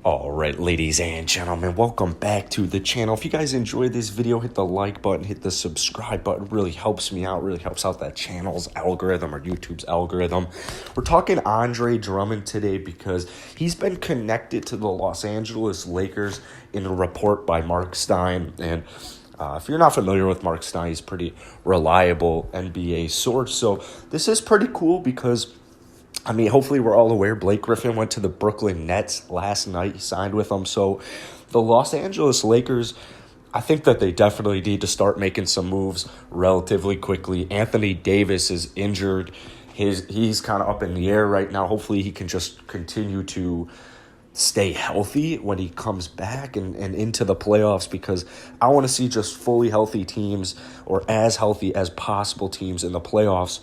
All right, ladies and gentlemen, welcome back to the channel. If you guys enjoyed this video, hit the like button, hit the subscribe button. It really helps me out, really helps out that channel's algorithm or YouTube's algorithm. We're talking Andre Drummond today because he's been connected to the Los Angeles Lakers in a report by Mark Stein. And if you're not familiar with Mark Stein, he's a pretty reliable NBA source. So this is pretty cool because hopefully we're all aware Blake Griffin went to the Brooklyn Nets last night. He signed with them. So the Los Angeles Lakers, I think that they definitely need to start making some moves relatively quickly. Anthony Davis is injured. He's kind of up in the air right now. Hopefully he can just continue to stay healthy when he comes back and into the playoffs, because I want to see just fully healthy teams, or as healthy as possible teams in the playoffs.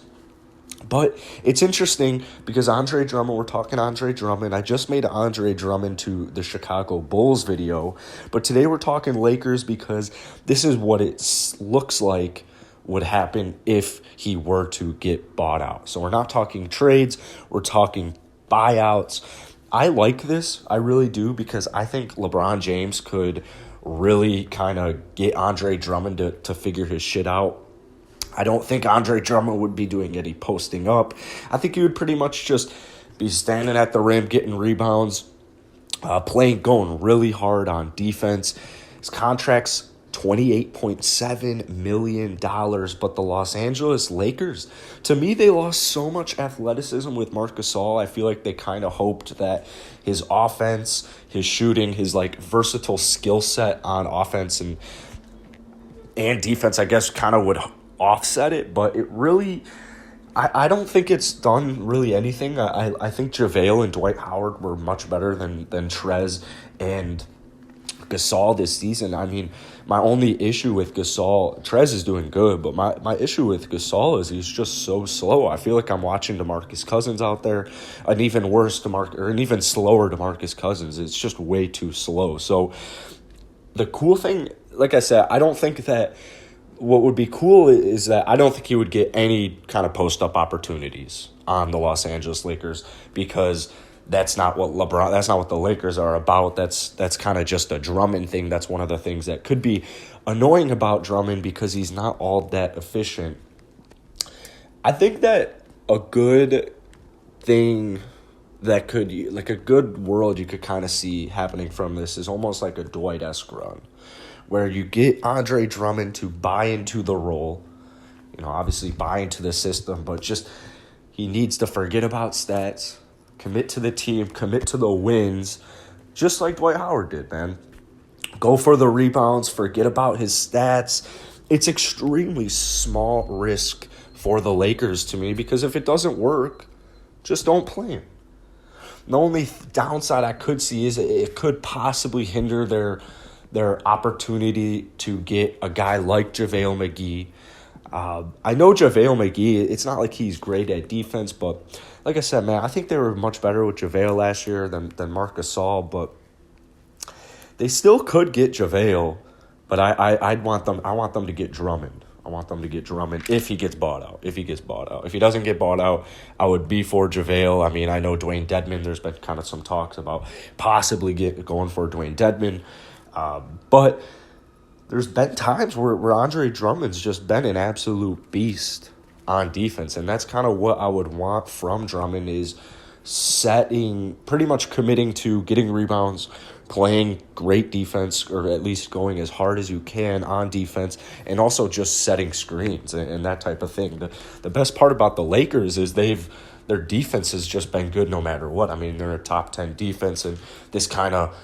But it's interesting because Andre Drummond, we're talking Andre Drummond. I just made an Andre Drummond to the Chicago Bulls video. But today we're talking Lakers because this is what it looks like would happen if he were to get bought out. So we're not talking trades. We're talking buyouts. I like this. I really do, because I think LeBron James could really kind of get Andre Drummond to figure his shit out. I don't think Andre Drummond would be doing any posting up. I think he would pretty much just be standing at the rim, getting rebounds, going really hard on defense. His contract's $28.7 million, but the Los Angeles Lakers, to me, they lost so much athleticism with Marc Gasol. I feel like they kind of hoped that his offense, his shooting, his versatile skill set on offense and defense, I guess, kind of would offset it, but it really, I don't think it's done really anything. I think JaVale and Dwight Howard were much better than Trez and Gasol this season. My only issue with Gasol, Trez is doing good, but my issue with Gasol is he's just so slow. I feel like I'm watching DeMarcus Cousins out there, an even slower DeMarcus Cousins. It's just way too slow. So the cool thing, like I said, I don't think that what would be cool is that I don't think he would get any kind of post-up opportunities on the Los Angeles Lakers, because that's not what the Lakers are about. That's kind of just a Drummond thing. That's one of the things that could be annoying about Drummond, because he's not all that efficient. I think that a good thing that could, like a good world you could kind of see happening from this, is almost like a Dwight-esque run, where you get Andre Drummond to buy into the role, obviously buy into the system, but just he needs to forget about stats, commit to the team, commit to the wins, just like Dwight Howard did, man. Go for the rebounds, forget about his stats. It's extremely small risk for the Lakers to me, because if it doesn't work, just don't play him. The only downside I could see is it could possibly hinder their opportunity to get a guy like JaVale McGee. I know JaVale McGee, it's not like he's great at defense, but like I said, man, I think they were much better with JaVale last year than Marc Gasol, but they still could get JaVale, but I want them to get Drummond. I want them to get Drummond if he gets bought out. If he doesn't get bought out, I would be for JaVale. I know Dwayne Dedmon, there's been kind of some talks about possibly going for Dwayne Dedmon. But there's been times where Andre Drummond's just been an absolute beast on defense, and that's kind of what I would want from Drummond, is pretty much committing to getting rebounds, playing great defense, or at least going as hard as you can on defense, and also just setting screens and that type of thing. The best part about the Lakers is their defense has just been good no matter what. They're a top 10 defense, and this kind of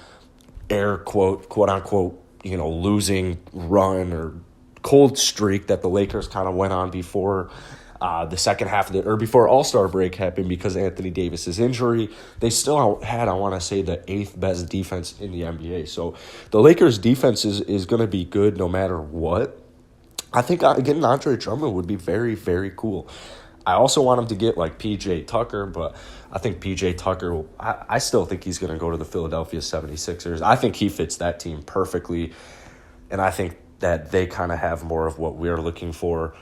quote unquote, losing run or cold streak that the Lakers kind of went on before the second half before All-Star break happened, because of Anthony Davis's injury. They still had, I want to say, the 8th best defense in the NBA. So the Lakers defense is going to be good no matter what. I think getting Andre Drummond would be very, very cool. I also want him to get P.J. Tucker, but I think P.J. Tucker, I still think he's going to go to the Philadelphia 76ers. I think he fits that team perfectly, and I think that they kind of have more of what we're looking for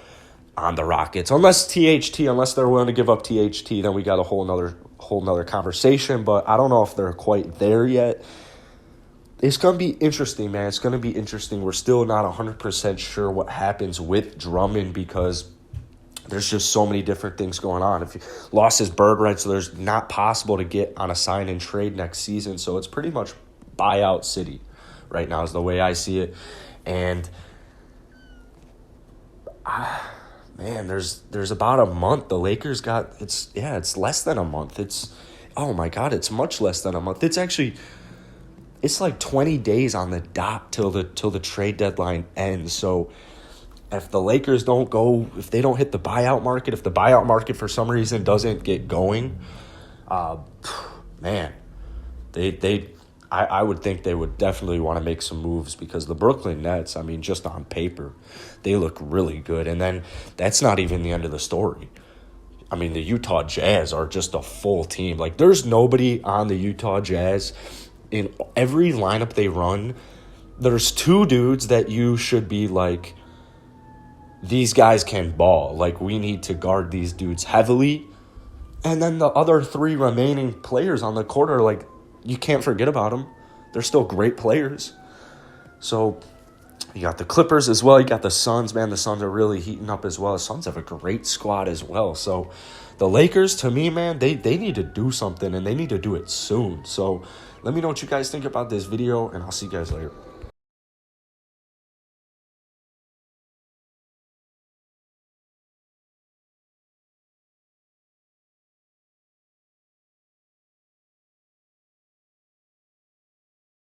on the Rockets. Unless they're willing to give up THT, then we got a whole whole nother conversation, but I don't know if they're quite there yet. It's going to be interesting, man. It's going to be interesting. We're still not 100% sure what happens with Drummond because there's just so many different things going on. If he lost his bird rights, so there's not possible to get on a sign and trade next season. So it's pretty much buyout city right now is the way I see it. And man, there's about a month. The Lakers got it's less than a month. Oh my God, it's much less than a month. It's like 20 days on the dot till the trade deadline ends. So if the Lakers if they don't hit the buyout market, if the buyout market for some reason doesn't get going, man, I would think they would definitely want to make some moves because the Brooklyn Nets, I mean, just on paper, they look really good. And then that's not even the end of the story. I mean, the Utah Jazz are just a full team. Like, there's nobody on the Utah Jazz in every lineup they run. There's two dudes that you should be like, these guys can ball. Like, we need to guard these dudes heavily. And then the other three remaining players on the court are like, you can't forget about them. They're still great players. So you got the Clippers as well. You got the Suns, man. The Suns are really heating up as well. The Suns have a great squad as well. So the Lakers, to me, man, they need to do something, and they need to do it soon. So let me know what you guys think about this video, and I'll see you guys later.